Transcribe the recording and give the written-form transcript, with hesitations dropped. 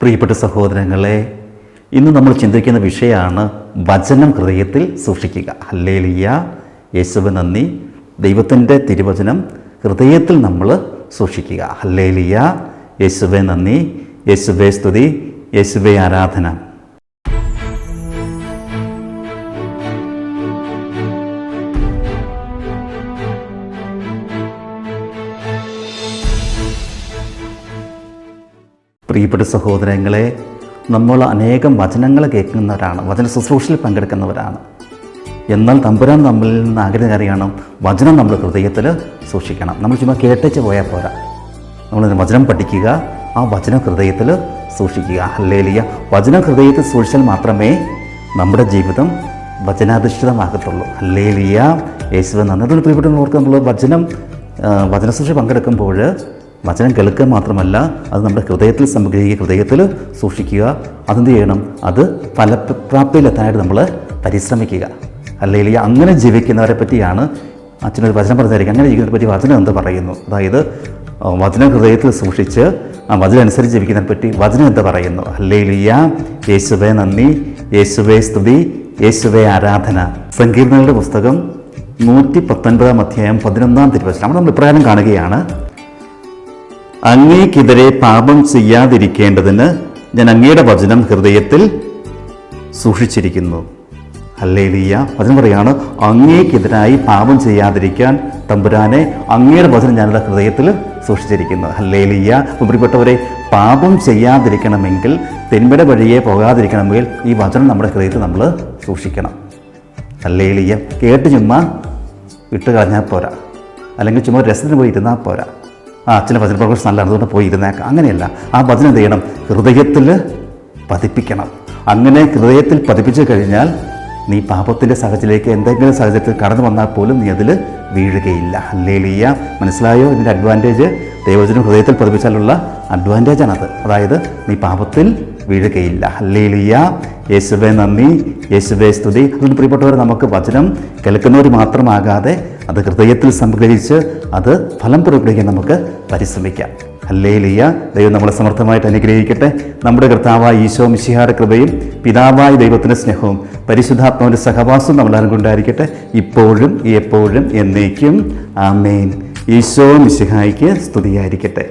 പ്രിയപ്പെട്ട സഹോദരങ്ങളെ, ഇന്ന് നമ്മൾ ചിന്തിക്കുന്ന വിഷയമാണ് വചനം ഹൃദയത്തിൽ സൂക്ഷിക്കുക. ഹല്ലേലൂയ, യേശുവേ നന്ദി. ദൈവത്തിൻ്റെ തിരുവചനം ഹൃദയത്തിൽ നമ്മൾ സൂക്ഷിക്കുക. ഹല്ലേലൂയ, യേശുവേ നന്ദി, യേശുവേ സ്തുതി, യേശുവേ ആരാധന. പ്രിയപ്പെട്ട സഹോദരങ്ങളെ, നമ്മൾ അനേകം വചനങ്ങൾ കേൾക്കുന്നവരാണ്, വചന ശുശ്രൂഷയിൽ പങ്കെടുക്കുന്നവരാണ്. എന്നാൽ തമ്പുരാൻ നമ്മളിൽ നിന്ന് ആഗ്രഹം വചനം നമ്മൾ ഹൃദയത്തിൽ സൂക്ഷിക്കണം. നമ്മൾ ചുമ്മാ കേട്ടേച്ച് പോയാൽ പോരാ, നമ്മൾ വചനം പഠിക്കുക, ആ വചനം ഹൃദയത്തിൽ സൂക്ഷിക്കുക. ഹല്ലേലൂയ, വചനം ഹൃദയത്തിൽ സൂക്ഷിച്ചാൽ മാത്രമേ നമ്മുടെ ജീവിതം വചനാധിഷ്ഠിതമാകത്തുള്ളൂ. ഹല്ലേലൂയ, യേശുവേ നന്ദി. അതുകൊണ്ട് പ്രിയപ്പെട്ടവർക്ക് നമ്മൾ വചന ശുശ്രൂഷ പങ്കെടുക്കുമ്പോൾ വചനം കേൾക്കുക മാത്രമല്ല, അത് നമ്മുടെ ഹൃദയത്തിൽ സംഗ്രഹിക്കുക, ഹൃദയത്തിൽ സൂക്ഷിക്കുക. അതെന്ത് ചെയ്യണം? അത് ഫലപ്രാപ്തിയിലെത്താനായിട്ട് നമ്മൾ പരിശ്രമിക്കുക. അല്ലെങ്കിൽ അങ്ങനെ ജീവിക്കുന്നവരെ പറ്റിയാണ് അച്ഛനൊരു വചനം പറഞ്ഞായിരിക്കും. അങ്ങനെ ജീവിക്കുന്നതിനെ പറ്റി വചനം എന്ത് പറയുന്നു? അതായത് വചനം ഹൃദയത്തിൽ സൂക്ഷിച്ച് ആ വചനം അനുസരിച്ച് ജീവിക്കുന്നതിനെ പറ്റി വചനം എന്ത് പറയുന്നു? ഹല്ലേലൂയ, യേശുവേ നന്ദി, യേശുവേ സ്തുതി, യേശുവേ ആരാധന. സങ്കീർത്തനങ്ങളുടെ പുസ്തകം 119 അധ്യായം 11 തിരുവചനം. അവിടെ നമ്മൾ ഇപ്രകാരം കാണുകയാണ്: അങ്ങേക്കെതിരെ പാപം ചെയ്യാതിരിക്കേണ്ടതിന് ഞാൻ അങ്ങയുടെ വചനം ഹൃദയത്തിൽ സൂക്ഷിച്ചിരിക്കുന്നു. ഹല്ലേലൂയ, വചനം പറയാണ്, അങ്ങേക്കെതിരായി പാപം ചെയ്യാതിരിക്കാൻ തമ്പുരാനെ അങ്ങയുടെ വചനം ഞാനിവിടെ ഹൃദയത്തിൽ സൂക്ഷിച്ചിരിക്കുന്നു. ഹല്ലേലൂയ. പ്രിയപ്പെട്ടവരെ, പാപം ചെയ്യാതിരിക്കണമെങ്കിൽ, തിന്മയുടെ വഴിയെ പോകാതിരിക്കണമെങ്കിൽ ഈ വചനം നമ്മുടെ ഹൃദയത്തിൽ നമ്മൾ സൂക്ഷിക്കണം. ഹല്ലേലൂയ. കേട്ട് ചുമ്മാ വിട്ട് കളഞ്ഞാൽ പോരാ, അല്ലെങ്കിൽ ചുമ്മാ രസത്തിന് പോയി ഇരുന്നാൽ പോരാ. അച്ഛൻ്റെ വചന പ്രഘോഷം നല്ലതാണ്, അതുകൊണ്ട് പോയി ഇരുന്നേക്കാം. അങ്ങനെയല്ല, ആ വചനം എന്ത് ചെയ്യണം? ഹൃദയത്തിൽ പതിപ്പിക്കണം. അങ്ങനെ ഹൃദയത്തിൽ പതിപ്പിച്ചു കഴിഞ്ഞാൽ നീ പാപത്തിൻ്റെ സാഹചര്യത്തിലേക്ക് എന്തെങ്കിലും സാഹചര്യത്തിൽ കടന്നു വന്നാൽ പോലും നീ അതിൽ വീഴുകയില്ല. ഹല്ലേലൂയ. മനസ്സിലായോ? ഇതിൻ്റെ അഡ്വാൻറ്റേജ്? ദൈവവചനം ഹൃദയത്തിൽ പതിപ്പിച്ചാലുള്ള അഡ്വാൻറ്റേജാണത്. അതായത് നീ പാപത്തിൽ വീഴുകയില്ല. ഹല്ലേലൂയ, യേശുവേ നന്ദി, യേശുവേ സ്തുതി. അതുകൊണ്ട് പ്രിയപ്പെട്ടവർ, നമുക്ക് വചനം കേൾക്കുന്നവർ മാത്രമാകാതെ അത് ഹൃദയത്തിൽ സംഗ്രഹിച്ച് അത് ഫലം പുറപ്പെടുവിക്കാൻ നമുക്ക് പരിശ്രമിക്കാം. ഹല്ലേലൂയ. ദൈവം നമ്മളെ സമർത്ഥമായിട്ട് അനുഗ്രഹിക്കട്ടെ. നമ്മുടെ കർത്താവായ ഈശോ മിശിഹായുടെ കൃപയും പിതാവായ ദൈവത്തിൻ്റെ സ്നേഹവും പരിശുദ്ധാത്മാവിൻ്റെ സഹവാസവും നമ്മളാരും കൊണ്ടായിരിക്കട്ടെ, ഇപ്പോഴും എപ്പോഴും എന്നേക്കും. ആമേൻ. ഈശോ മിശിഹായ്ക്ക് സ്തുതിയായിരിക്കട്ടെ.